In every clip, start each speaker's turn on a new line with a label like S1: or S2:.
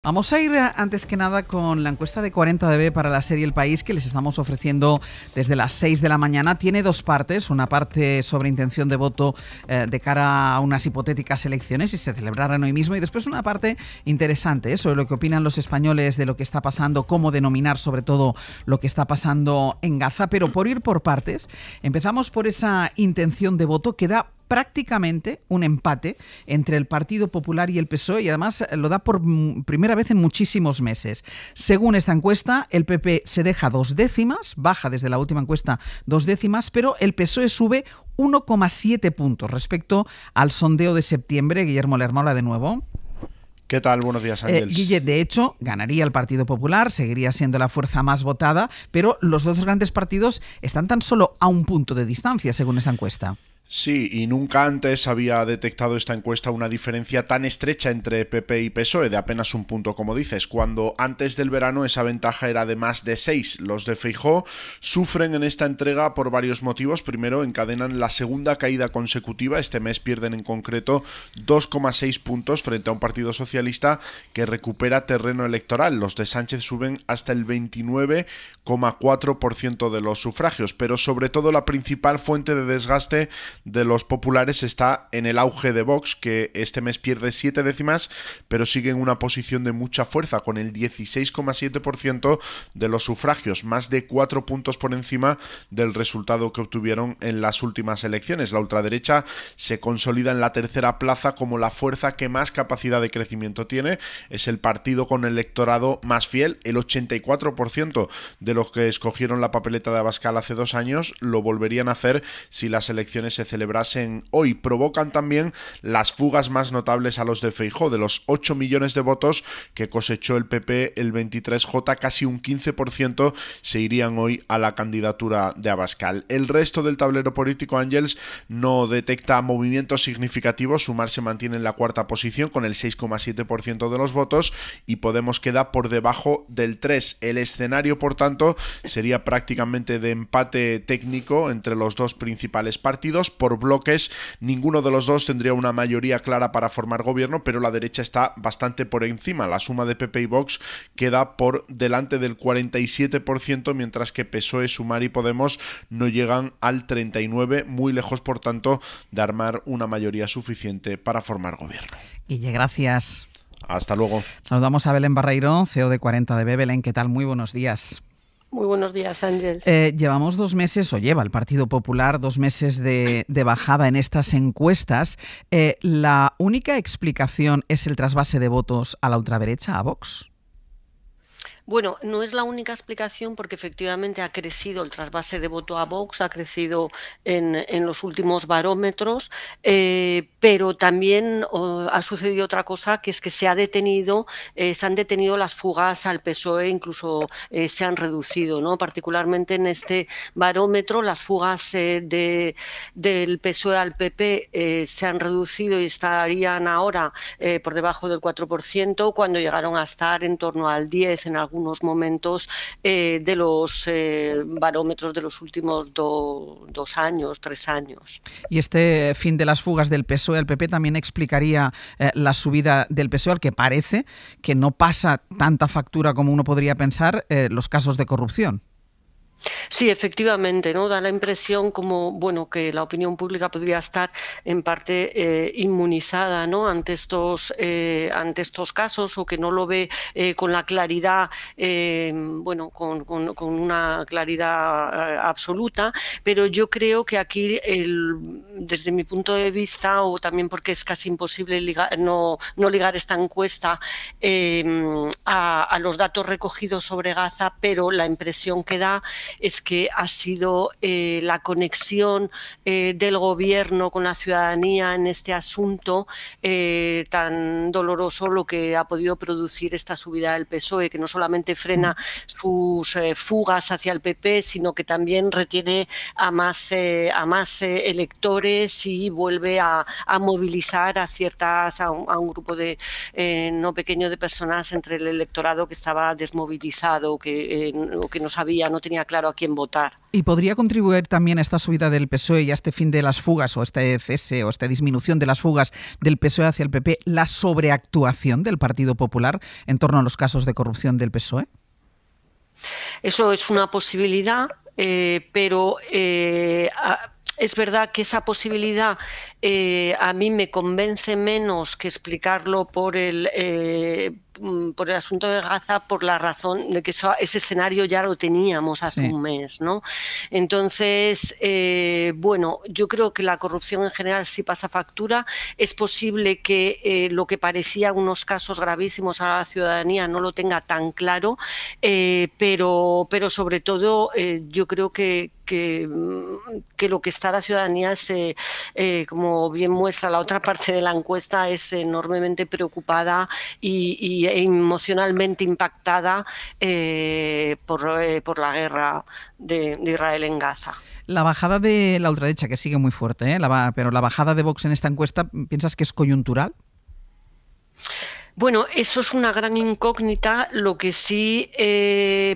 S1: Vamos a ir antes que nada con la encuesta de 40dB para la serie El País que les estamos ofreciendo desde las 6 de la mañana. Tiene dos partes, una parte sobre intención de voto de cara a unas hipotéticas elecciones, si se celebraran hoy mismo, y después una parte interesante sobre lo que opinan los españoles de lo que está pasando, cómo denominar sobre todo lo que está pasando en Gaza. Pero por ir por partes, empezamos por esa intención de voto que da prácticamente un empate entre el Partido Popular y el PSOE, y además lo da por primera vez en muchísimos meses. Según esta encuesta, el PP se deja 2 décimas, baja desde la última encuesta 2 décimas, pero el PSOE sube 1,7 puntos respecto al sondeo de septiembre. Guillermo Lerma, hola de nuevo.
S2: ¿Qué tal? Buenos días, Ángels.
S1: Guille, de hecho, ganaría el Partido Popular, seguiría siendo la fuerza más votada, pero los dos grandes partidos están tan solo a un punto de distancia, según esta encuesta.
S2: Sí, y nunca antes había detectado esta encuesta una diferencia tan estrecha entre PP y PSOE, de apenas un punto, como dices, cuando antes del verano esa ventaja era de más de 6. Los de Feijóo sufren en esta entrega por varios motivos. Primero, encadenan la segunda caída consecutiva. Este mes pierden en concreto 2,6 puntos frente a un partido socialista que recupera terreno electoral. Los de Sánchez suben hasta el 29,4% de los sufragios, pero sobre todo la principal fuente de desgaste de los populares está en el auge de Vox, que este mes pierde 7 décimas, pero sigue en una posición de mucha fuerza, con el 16,7% de los sufragios, más de 4 puntos por encima del resultado que obtuvieron en las últimas elecciones. La ultraderecha se consolida en la tercera plaza como la fuerza que más capacidad de crecimiento tiene. Es el partido con el electorado más fiel. El 84% de los que escogieron la papeleta de Abascal hace 2 años lo volverían a hacer si las elecciones se celebrasen hoy. Provocan también las fugas más notables a los de Feijóo. De los 8 millones de votos que cosechó el PP el 23J, casi un 15% se irían hoy a la candidatura de Abascal. El resto del tablero político, Ángels, no detecta movimientos significativos. Sumar se mantiene en la cuarta posición con el 6,7% de los votos y Podemos queda por debajo del 3%. El escenario, por tanto, sería prácticamente de empate técnico entre los dos principales partidos. Por bloques, ninguno de los dos tendría una mayoría clara para formar gobierno, pero la derecha está bastante por encima. La suma de PP y Vox queda por delante del 47%, mientras que PSOE, Sumar y Podemos no llegan al 39%, muy lejos, por tanto, de armar una mayoría suficiente para formar gobierno.
S1: Guille, gracias.
S2: Hasta luego.
S1: Saludamos a Belén Barreiro, CEO de 40dB. Belén, ¿qué tal? Muy buenos días.
S3: Muy buenos días, Ángel.
S1: Llevamos 2 meses, o lleva el Partido Popular 2 meses de bajada en estas encuestas. ¿La única explicación es el trasvase de votos a la ultraderecha, a Vox?
S3: Bueno, no es la única explicación porque efectivamente ha crecido el trasvase de voto a Vox, ha crecido en los últimos barómetros, pero también ha sucedido otra cosa, que es que se han detenido las fugas al PSOE, incluso se han reducido, ¿no? Particularmente en este barómetro las fugas del PSOE al PP se han reducido y estarían ahora por debajo del 4%, cuando llegaron a estar en torno al 10% en algunos momentos de los barómetros de los últimos 2 años, 3 años.
S1: Y este fin de las fugas del PSOE al PP también explicaría la subida del PSOE, al que parece que no pasa tanta factura como uno podría pensar los casos de corrupción.
S3: Sí, efectivamente, ¿no? Da la impresión como, bueno, que la opinión pública podría estar en parte inmunizada, ¿no? ante estos casos, o que no lo ve con la claridad, con una claridad absoluta, pero yo creo que aquí, desde mi punto de vista, o también porque es casi imposible no ligar esta encuesta a los datos recogidos sobre Gaza, pero la impresión que da es que ha sido la conexión del gobierno con la ciudadanía en este asunto tan doloroso lo que ha podido producir esta subida del PSOE, que no solamente frena sus fugas hacia el PP, sino que también retiene a más electores y vuelve a movilizar a un grupo no pequeño de personas entre el electorado que estaba desmovilizado, que no tenía clara claro a quién votar.
S1: ¿Y podría contribuir también a esta subida del PSOE y a este fin de las fugas o este cese o esta disminución de las fugas del PSOE hacia el PP la sobreactuación del Partido Popular en torno a los casos de corrupción del PSOE?
S3: Eso es una posibilidad, pero es verdad que esa posibilidad a mí me convence menos que explicarlo por el asunto de Gaza, por la razón de que ese escenario ya lo teníamos hace un mes, ¿no? Entonces, bueno, yo creo que la corrupción en general sí pasa factura. Es posible que lo que parecía unos casos gravísimos a la ciudadanía no lo tenga tan claro, pero sobre todo yo creo que lo que está la ciudadanía es, como bien muestra la otra parte de la encuesta, es enormemente preocupada y emocionalmente impactada por la guerra de Israel en Gaza.
S1: La bajada de la ultraderecha, que sigue muy fuerte, pero la bajada de Vox en esta encuesta, ¿piensas que es coyuntural?
S3: Bueno, eso es una gran incógnita. Lo que sí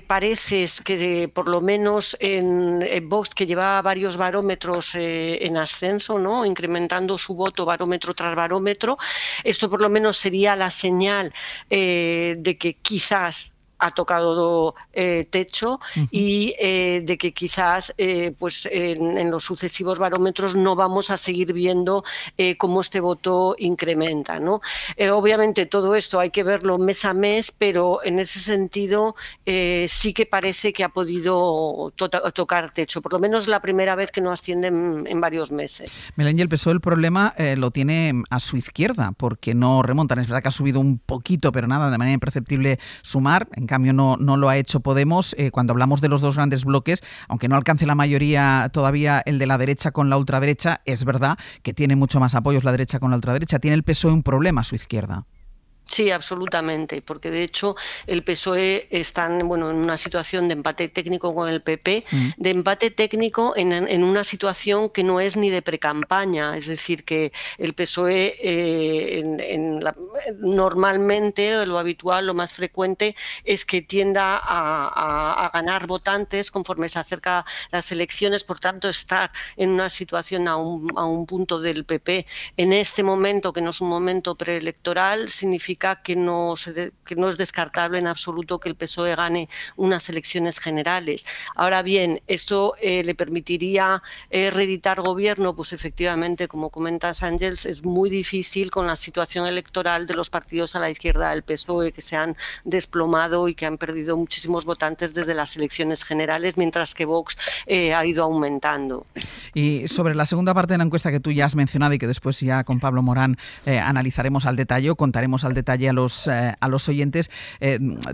S3: parece es que por lo menos en Vox, que lleva varios barómetros en ascenso, ¿no?, incrementando su voto barómetro tras barómetro, esto por lo menos sería la señal de que quizás ha tocado techo y de que quizás pues en los sucesivos barómetros no vamos a seguir viendo cómo este voto incrementa, ¿no? Obviamente todo esto hay que verlo mes a mes, pero en ese sentido sí que parece que ha podido tocar techo, por lo menos la primera vez que no asciende en varios meses.
S1: Belén, y el PSOE el problema lo tiene a su izquierda, porque no remontan. Es verdad que ha subido un poquito, pero nada, de manera imperceptible Sumar. En cambio no lo ha hecho Podemos. Cuando hablamos de los dos grandes bloques, aunque no alcance la mayoría todavía el de la derecha con la ultraderecha, es verdad que tiene mucho más apoyos la derecha con la ultraderecha. ¿Tiene el PSOE un problema a su izquierda?
S3: Sí, absolutamente, porque de hecho el PSOE está en una situación de empate técnico con el PP, de empate técnico en una situación que no es ni de precampaña, es decir, que el PSOE normalmente, lo habitual, lo más frecuente, es que tienda a ganar votantes conforme se acerca las elecciones, por tanto estar en una situación a un punto del PP en este momento, que no es un momento preelectoral, significa que no es descartable en absoluto que el PSOE gane unas elecciones generales. Ahora bien, ¿esto le permitiría reeditar gobierno? Pues efectivamente, como comentas, Ángels, es muy difícil con la situación electoral de los partidos a la izquierda del PSOE, que se han desplomado y que han perdido muchísimos votantes desde las elecciones generales, mientras que Vox ha ido aumentando.
S1: Y sobre la segunda parte de la encuesta que tú ya has mencionado y que después ya con Pablo Morán analizaremos al detalle o contaremos al detalle a los oyentes,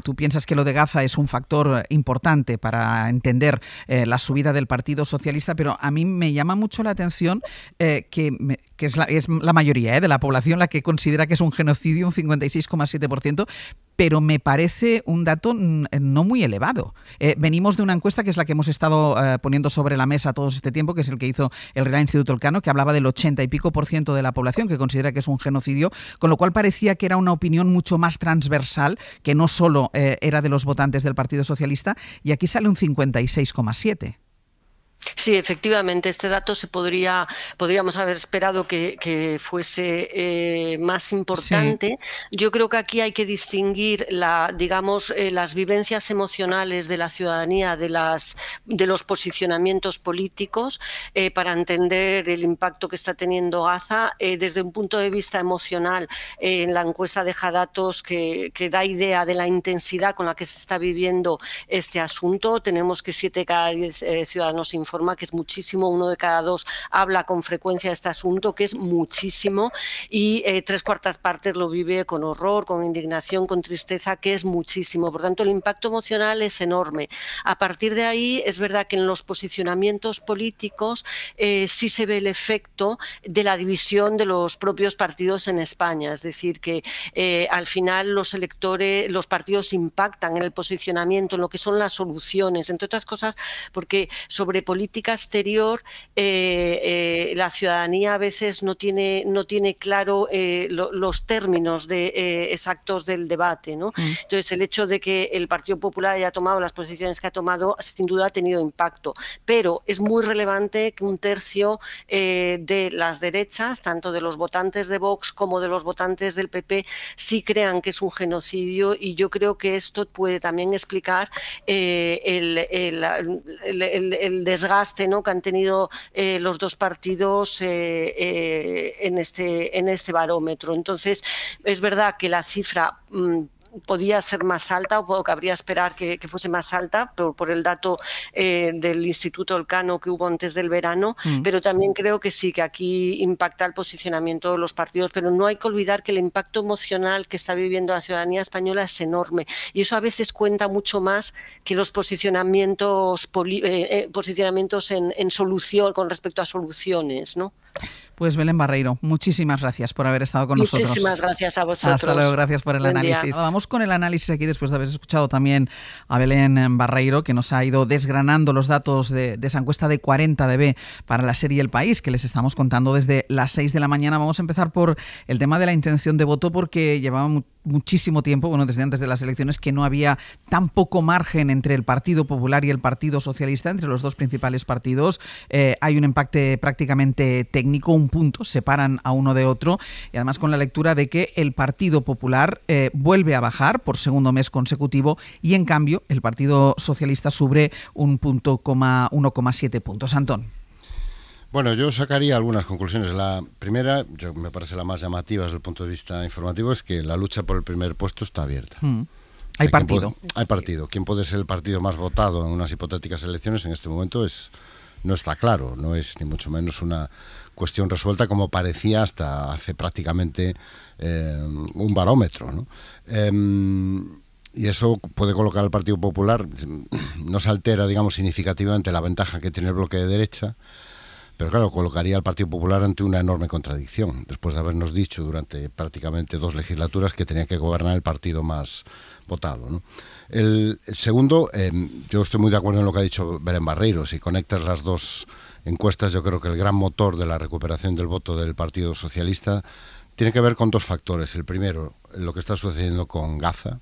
S1: ¿tú piensas que lo de Gaza es un factor importante para entender la subida del Partido Socialista? Pero a mí me llama mucho la atención que es la mayoría de la población la que considera que es un genocidio, un 56,7%, pero me parece un dato no muy elevado. Venimos de una encuesta que es la que hemos estado poniendo sobre la mesa todo este tiempo, que es el que hizo el Real Instituto Elcano, que hablaba del 80 y pico % de la población que considera que es un genocidio, con lo cual parecía que era una opinión mucho más transversal, que no solo era de los votantes del Partido Socialista, y aquí sale un 56,7%.
S3: Sí, efectivamente, este dato podríamos haber esperado que fuese más importante. Sí. Yo creo que aquí hay que distinguir las vivencias emocionales de la ciudadanía de los posicionamientos políticos para entender el impacto que está teniendo Gaza. Desde un punto de vista emocional, en la encuesta deja datos que da idea de la intensidad con la que se está viviendo este asunto. Tenemos que 7 de cada 10 ciudadanos informa que es muchísimo, 1 de cada 2 habla con frecuencia de este asunto, que es muchísimo, y 3/4 partes lo vive con horror, con indignación, con tristeza, que es muchísimo. Por tanto, el impacto emocional es enorme. A partir de ahí, es verdad que en los posicionamientos políticos sí se ve el efecto de la división de los propios partidos en España, es decir, que al final los partidos impactan en el posicionamiento, en lo que son las soluciones, entre otras cosas, porque sobre política política exterior la ciudadanía a veces no tiene claro los términos exactos del debate, ¿no? Entonces, el hecho de que el Partido Popular haya tomado las posiciones que ha tomado, sin duda ha tenido impacto, pero es muy relevante que un tercio de las derechas, tanto de los votantes de Vox como de los votantes del PP, sí crean que es un genocidio, y yo creo que esto puede también explicar el desgaste, ¿no?, que han tenido los dos partidos en este barómetro. Entonces, es verdad que la cifra podía ser más alta, o cabría esperar que fuese más alta por el dato del Instituto Elcano que hubo antes del verano, pero también creo que sí, que aquí impacta el posicionamiento de los partidos, pero no hay que olvidar que el impacto emocional que está viviendo la ciudadanía española es enorme, y eso a veces cuenta mucho más que los posicionamientos en solución, con respecto a soluciones, ¿no?
S1: Pues Belén Barreiro, muchísimas gracias por haber estado con nosotros.
S3: Muchísimas gracias a vosotros.
S1: Hasta luego, gracias por el análisis. Vamos con el análisis aquí después de haber escuchado también a Belén Barreiro, que nos ha ido desgranando los datos de esa encuesta de 40dB para la serie El País, que les estamos contando desde las 6 de la mañana. Vamos a empezar por el tema de la intención de voto, porque llevaba muchísimo tiempo, desde antes de las elecciones, que no había tan poco margen entre el Partido Popular y el Partido Socialista, entre los dos principales partidos. Hay un empate prácticamente técnico, un punto separan a uno de otro, y además con la lectura de que el Partido Popular vuelve a bajar por segundo mes consecutivo, y en cambio el Partido Socialista sube un punto, 1,7 puntos. Antón.
S4: Bueno, yo sacaría algunas conclusiones. La primera, me parece la más llamativa desde el punto de vista informativo, es que la lucha por el primer puesto está abierta.
S1: Hay partido.
S4: Hay partido. ¿Quién puede ser el partido más votado en unas hipotéticas elecciones en este momento? No está claro, no es ni mucho menos una cuestión resuelta como parecía hasta hace prácticamente un barómetro, ¿no? Y eso puede colocar al Partido Popular, no se altera, digamos, significativamente la ventaja que tiene el bloque de derecha, pero claro, colocaría al Partido Popular ante una enorme contradicción, después de habernos dicho durante prácticamente 2 legislaturas que tenía que gobernar el partido más votado, ¿no? El segundo, yo estoy muy de acuerdo en lo que ha dicho Belén Barreiro. Si conectas las dos encuestas, yo creo que el gran motor de la recuperación del voto del Partido Socialista tiene que ver con 2 factores. El primero, lo que está sucediendo con Gaza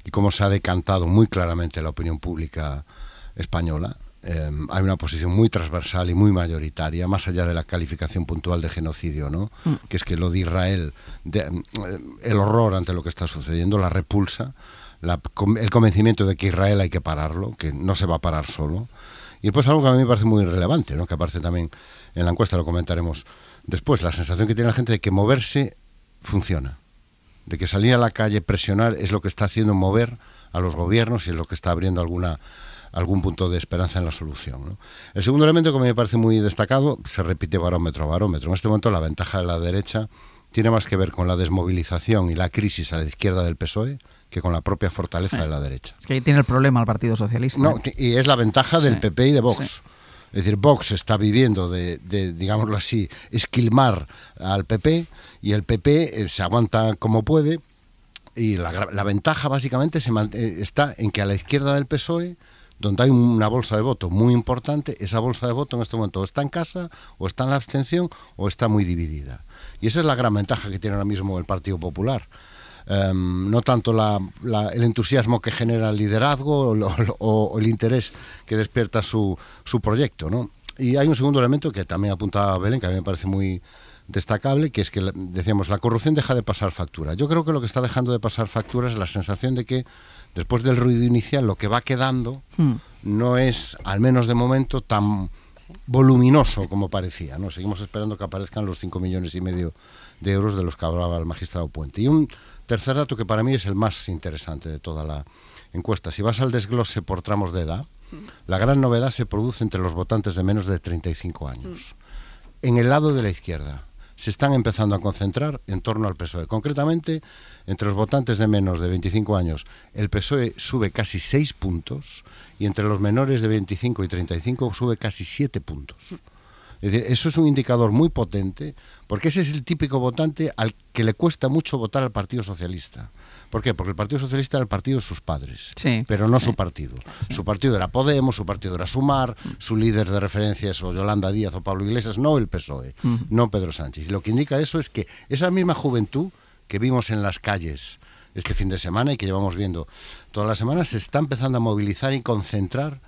S4: y cómo se ha decantado muy claramente la opinión pública española. Hay una posición muy transversal y muy mayoritaria, más allá de la calificación puntual de genocidio, ¿no? Que es que lo de Israel, el horror ante lo que está sucediendo, la repulsa, el convencimiento de que Israel hay que pararlo, que no se va a parar solo. Y pues algo que a mí me parece muy relevante, ¿no?, que aparece también en la encuesta, lo comentaremos después, la sensación que tiene la gente de que moverse funciona, de que salir a la calle, presionar, es lo que está haciendo mover a los gobiernos y es lo que está abriendo algún punto de esperanza en la solución, ¿no? El segundo elemento que a mí me parece muy destacado, se repite barómetro a barómetro. En este momento la ventaja de la derecha tiene más que ver con la desmovilización y la crisis a la izquierda del PSOE que con la propia fortaleza de la derecha.
S1: Es que ahí tiene el problema el Partido Socialista.
S4: No, y es la ventaja del PP y de Vox.
S1: Sí.
S4: Es decir, Vox está viviendo de, digámoslo así, esquilmar al PP, y el PP se aguanta como puede, y la ventaja básicamente está en que a la izquierda del PSOE, donde hay una bolsa de voto muy importante, esa bolsa de voto en este momento o está en casa, o está en la abstención, o está muy dividida. Y esa es la gran ventaja que tiene ahora mismo el Partido Popular. No tanto el entusiasmo que genera el liderazgo o el interés que despierta su proyecto, ¿no? Y hay un segundo elemento que también apuntaba Belén, que a mí me parece muy destacable, que es que, decíamos, la corrupción deja de pasar factura. Yo creo que lo que está dejando de pasar factura es la sensación de que después del ruido inicial lo que va quedando no es, al menos de momento, tan voluminoso como parecía, ¿no? Seguimos esperando que aparezcan los 5,5 millones de euros de los que hablaba el magistrado Puente. Y un tercer dato que para mí es el más interesante de toda la encuesta. Si vas al desglose por tramos de edad, la gran novedad se produce entre los votantes de menos de 35 años. En el lado de la izquierda se están empezando a concentrar en torno al PSOE. Concretamente, entre los votantes de menos de 25 años, el PSOE sube casi 6 puntos, y entre los menores de 25 y 35 sube casi 7 puntos. Es decir, eso es un indicador muy potente, porque ese es el típico votante al que le cuesta mucho votar al Partido Socialista, ¿Por qué? Porque el Partido Socialista era el partido de sus padres,
S1: sí,
S4: pero no
S1: sí,
S4: su partido.
S1: Sí.
S4: Su partido era Podemos, su partido era Sumar, su líder de referencia es o Yolanda Díaz o Pablo Iglesias, no el PSOE, no Pedro Sánchez. Y lo que indica eso es que esa misma juventud que vimos en las calles este fin de semana y que llevamos viendo todas las semanas se está empezando a movilizar y concentrar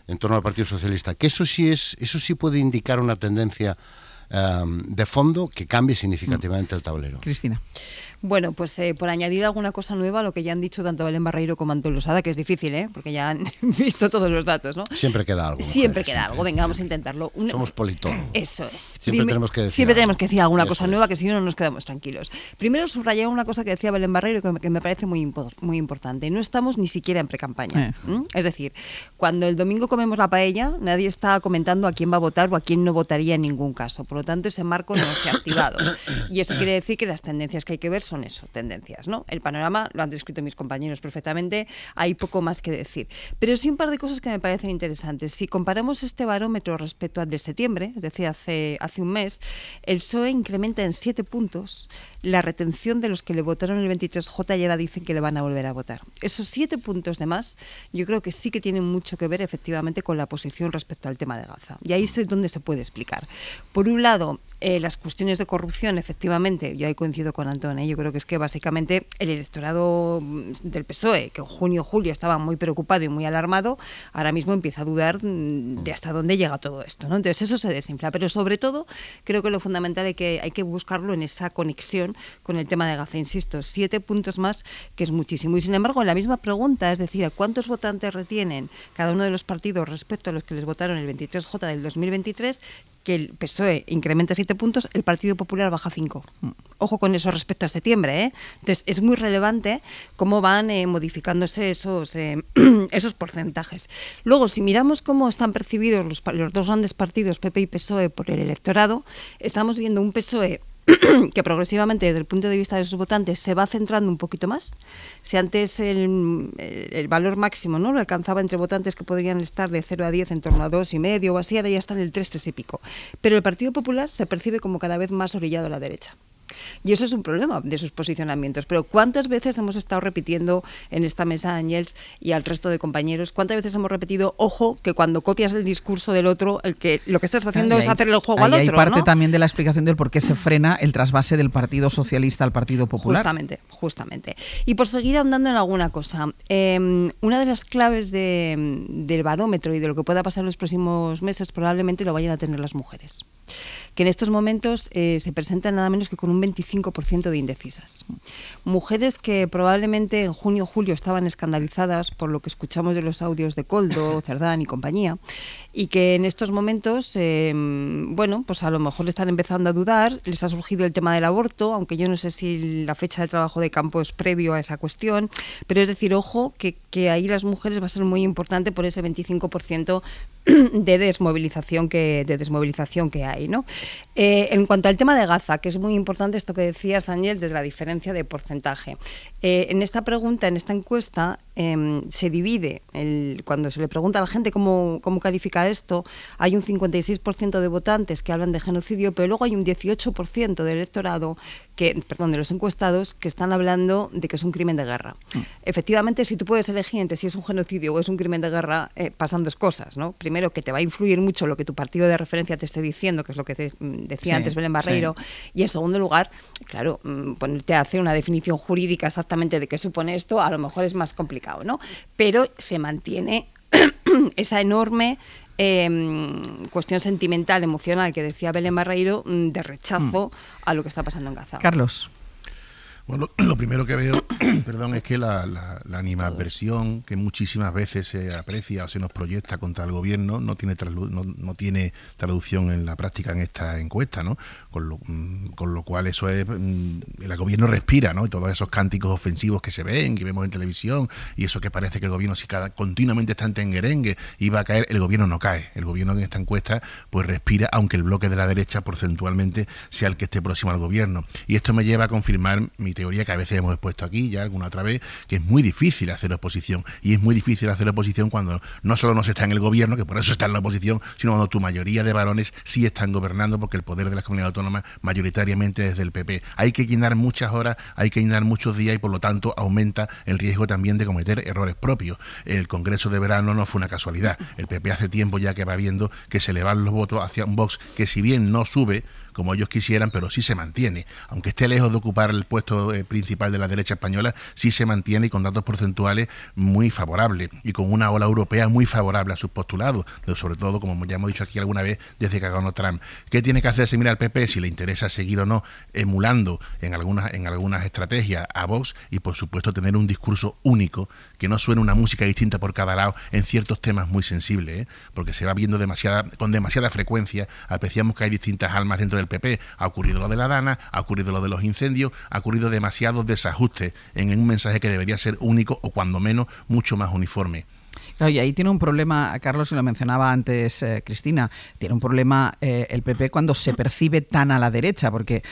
S4: en torno al Partido Socialista, que eso sí puede indicar una tendencia de fondo que cambie significativamente el tablero.
S1: Cristina.
S5: Bueno, pues por añadir alguna cosa nueva a lo que ya han dicho tanto Belén Barreiro como Antonio Losada, que es difícil, porque ya han visto todos los datos, ¿no?
S4: Siempre queda algo.
S5: Siempre queda algo. Venga, vamos a intentarlo.
S4: Somos politólogos.
S5: Eso es.
S4: Siempre tenemos que decir
S5: alguna cosa nueva, que si no, no nos quedamos tranquilos. Primero, subrayar una cosa que decía Belén Barreiro que me parece muy importante. No estamos ni siquiera en precampaña. Es decir, cuando el domingo comemos la paella, nadie está comentando a quién va a votar o a quién no votaría en ningún caso. Por lo tanto, ese marco no se ha activado. Y eso quiere decir que las tendencias que hay que ver son eso, tendencias, ¿no? El panorama lo han descrito mis compañeros perfectamente, hay poco más que decir. Pero sí un par de cosas que me parecen interesantes. Si comparamos este barómetro respecto al de septiembre, es decir, hace un mes, el PSOE incrementa en 7 puntos la retención de los que le votaron el 23J y ahora dicen que le van a volver a votar. Esos 7 puntos de más, yo creo que sí que tienen mucho que ver efectivamente con la posición respecto al tema de Gaza. Y ahí es donde se puede explicar. Por un lado, las cuestiones de corrupción, efectivamente, yo ahí coincido con Antón, yo creo que es que básicamente el electorado del PSOE, que en junio o julio estaba muy preocupado y muy alarmado, ahora mismo empieza a dudar de hasta dónde llega todo esto, ¿no? Entonces eso se desinfla, pero sobre todo creo que lo fundamental hay que buscarlo en esa conexión con el tema de Gaza. Insisto, 7 puntos más, que es muchísimo. Y sin embargo, en la misma pregunta, es decir, ¿cuántos votantes retienen cada uno de los partidos respecto a los que les votaron el 23J del 2023? Que el PSOE incrementa 7 puntos, el Partido Popular baja 5. Ojo con eso respecto a septiembre, ¿eh? Entonces, es muy relevante cómo van modificándose esos porcentajes. Luego, si miramos cómo están percibidos los dos grandes partidos, PP y PSOE, por el electorado, estamos viendo un PSOE que progresivamente desde el punto de vista de sus votantes se va centrando un poquito más. Si antes el valor máximo no lo alcanzaba entre votantes que podrían estar de 0 a 10 en torno a 2,5 o así, ahora ya está en el 3 y pico. Pero el Partido Popular se percibe como cada vez más orillado a la derecha. Y eso es un problema de sus posicionamientos. Pero ¿cuántas veces hemos estado repitiendo en esta mesa, Ángels, y al resto de compañeros, cuántas veces hemos repetido, ojo, que cuando copias el discurso del otro, lo que estás haciendo es hacerle el juego al otro,
S1: hay parte,
S5: ¿no?
S1: También de la explicación del por qué se frena el trasvase del Partido Socialista al Partido Popular.
S5: Justamente. Y por seguir ahondando en alguna cosa, una de las claves del barómetro y de lo que pueda pasar en los próximos meses probablemente lo vayan a tener las mujeres, que en estos momentos se presentan nada menos que con un 25% de indecisas. Mujeres que probablemente en junio o julio estaban escandalizadas por lo que escuchamos de los audios de Koldo, Cerdán y compañía, y que en estos momentos, pues a lo mejor están empezando a dudar, les ha surgido el tema del aborto, aunque yo no sé si la fecha de trabajo de campo es previo a esa cuestión, pero es decir, ojo, que ahí las mujeres va a ser muy importante por ese 25% de desmovilización que hay, ¿no? En cuanto al tema de Gaza, que es muy importante esto que decías, Ángel, desde la diferencia de porcentaje. En esta pregunta, en esta encuesta, se divide, cuando se le pregunta a la gente cómo califica esto, hay un 56% de votantes que hablan de genocidio, pero luego hay un 18% del electorado, de los encuestados, que están hablando de que es un crimen de guerra. Efectivamente, si tú puedes elegir entre si es un genocidio o es un crimen de guerra, pasan dos cosas, ¿no? Primero, que te va a influir mucho lo que tu partido de referencia te esté diciendo, que es lo que te decía antes Belén Barreiro, y en segundo lugar, claro, ponerte a hacer una definición jurídica exactamente de qué supone esto, a lo mejor es más complicado, ¿no? Pero se mantiene esa enorme cuestión sentimental, emocional, que decía Belén Barreiro, de rechazo a lo que está pasando en Gaza.
S1: Carlos.
S6: Bueno, lo primero que veo, es que la animadversión que muchísimas veces se aprecia o se nos proyecta contra el gobierno no tiene traducción en la práctica en esta encuesta, ¿no? Con lo cual eso es, el gobierno respira, ¿no? Y todos esos cánticos ofensivos que se ven, que vemos en televisión, y eso que parece que el gobierno si continuamente está en tenguerengue y va a caer, el gobierno no cae. El gobierno en esta encuesta pues respira, aunque el bloque de la derecha porcentualmente sea el que esté próximo al gobierno. Y esto me lleva a confirmar mi mi teoría que a veces hemos expuesto aquí ya alguna otra vez, que es muy difícil hacer oposición, y es muy difícil hacer oposición cuando no solo no se está en el gobierno, que por eso está en la oposición, sino cuando tu mayoría de varones sí están gobernando, porque el poder de las comunidades autónomas mayoritariamente es del PP. Hay que llenar muchas horas, hay que llenar muchos días y por lo tanto aumenta el riesgo también de cometer errores propios. El Congreso de verano no fue una casualidad. El PP hace tiempo ya que va viendo que se le van los votos hacia un Vox que, si bien no sube como ellos quisieran, pero sí se mantiene. Aunque esté lejos de ocupar el puesto principal de la derecha española, sí se mantiene, y con datos porcentuales muy favorables y con una ola europea muy favorable a sus postulados, sobre todo, como ya hemos dicho aquí alguna vez, desde que ganó Trump. ¿Qué tiene que hacerse? Mira, al PP, si le interesa seguir o no emulando en algunas estrategias a Vox, y por supuesto tener un discurso único, que no suene una música distinta por cada lado en ciertos temas muy sensibles, porque se va viendo con demasiada frecuencia. Apreciamos que hay distintas almas dentro del PP. Ha ocurrido lo de la Dana, ha ocurrido lo de los incendios, ha ocurrido demasiados desajustes en un mensaje que debería ser único, o cuando menos mucho más uniforme.
S1: Claro, y ahí tiene un problema, Carlos, y lo mencionaba antes Cristina, tiene un problema el PP cuando se percibe tan a la derecha, porque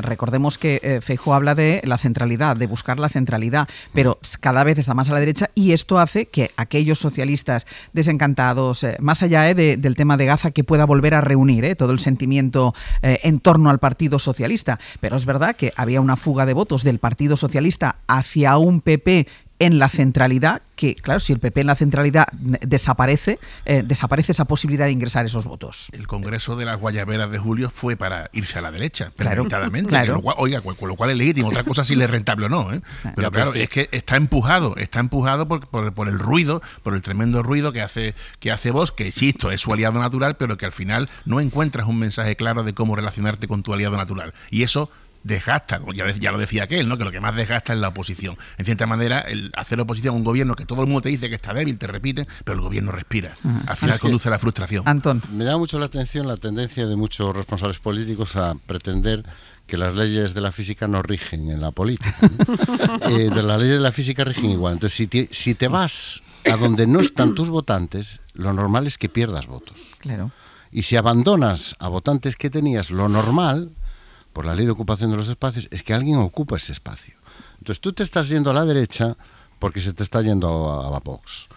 S1: recordemos que Feijóo habla de la centralidad, de buscar la centralidad, pero cada vez está más a la derecha, y esto hace que aquellos socialistas desencantados, más allá del tema de Gaza, que pueda volver a reunir todo el sentimiento en torno al Partido Socialista. Pero es verdad que había una fuga de votos del Partido Socialista hacia un PP en la centralidad, que claro, si el PP en la centralidad desaparece esa posibilidad de ingresar esos votos.
S6: El Congreso de las Guayaberas de julio fue para irse a la derecha, premeditadamente,
S1: claro.
S6: Con lo cual es legítimo. Otra cosa si le es rentable o no, ¿eh? Pero claro, es que está empujado por el ruido, por el tremendo ruido que hace Vox, que, insisto, es su aliado natural, pero que al final no encuentras un mensaje claro de cómo relacionarte con tu aliado natural. Y eso desgasta, ya lo decía aquel, ¿no? Que lo que más desgasta es la oposición. En cierta manera, el hacer oposición a un gobierno que todo el mundo te dice que está débil, te repiten, pero el gobierno respira. Al final conduce a la frustración.
S1: Antón.
S4: Me llama mucho la atención la tendencia de muchos responsables políticos a pretender que las leyes de la física no rigen en la política, ¿no? De las leyes de la física rigen igual. Entonces, si te vas a donde no están tus votantes, lo normal es que pierdas votos.
S1: Claro.
S4: Y si abandonas a votantes que tenías, lo normal, por la ley de ocupación de los espacios, es que alguien ocupa ese espacio. Entonces tú te estás yendo a la derecha porque se te está yendo a Vox.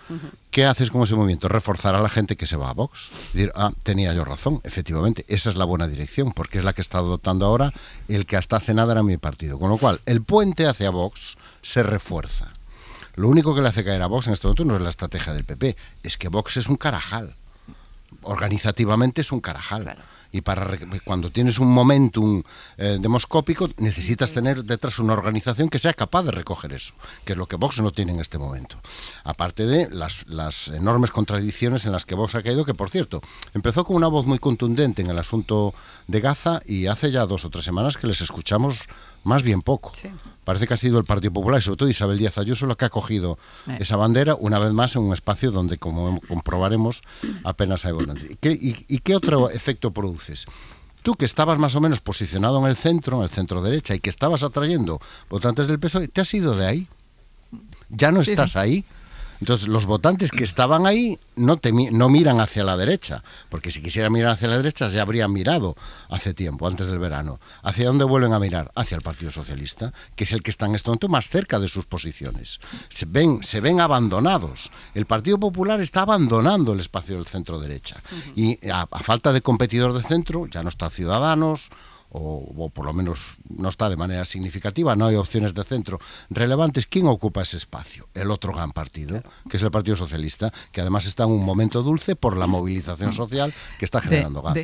S4: ¿Qué haces con ese movimiento? Reforzar a la gente que se va a Vox. Decir, tenía yo razón, efectivamente, esa es la buena dirección, porque es la que está adoptando ahora el que hasta hace nada era mi partido. Con lo cual, el puente hacia Vox se refuerza. Lo único que le hace caer a Vox en este momento no es la estrategia del PP, es que Vox es un carajal. Organizativamente es un carajal. Claro. Y cuando tienes un momentum demoscópico, necesitas tener detrás una organización que sea capaz de recoger eso, que es lo que Vox no tiene en este momento. Aparte de las enormes contradicciones en las que Vox ha caído, que, por cierto, empezó con una voz muy contundente en el asunto de Gaza, y hace ya 2 o 3 semanas que les escuchamos más bien poco. Sí. Parece que ha sido el Partido Popular, y sobre todo Isabel Díaz Ayuso, la que ha cogido esa bandera, una vez más, en un espacio donde, como comprobaremos, apenas hay votantes. ¿Y qué otro efecto produces? Tú, que estabas más o menos posicionado en el centro derecha, y que estabas atrayendo votantes del PSOE, te has ido de ahí. Ya no estás ahí. Entonces, los votantes que estaban ahí no miran hacia la derecha, porque si quisieran mirar hacia la derecha ya habrían mirado hace tiempo, antes del verano. ¿Hacia dónde vuelven a mirar? Hacia el Partido Socialista, que es el que está en este momento más cerca de sus posiciones. Se ven abandonados. El Partido Popular está abandonando el espacio del centro-derecha. Y a falta de competidor de centro, ya no está Ciudadanos, o por lo menos no está de manera significativa, no hay opciones de centro relevantes. ¿Quién ocupa ese espacio? El otro gran partido, que es el Partido Socialista, que además está en un momento dulce por la movilización social que está generando Gaza.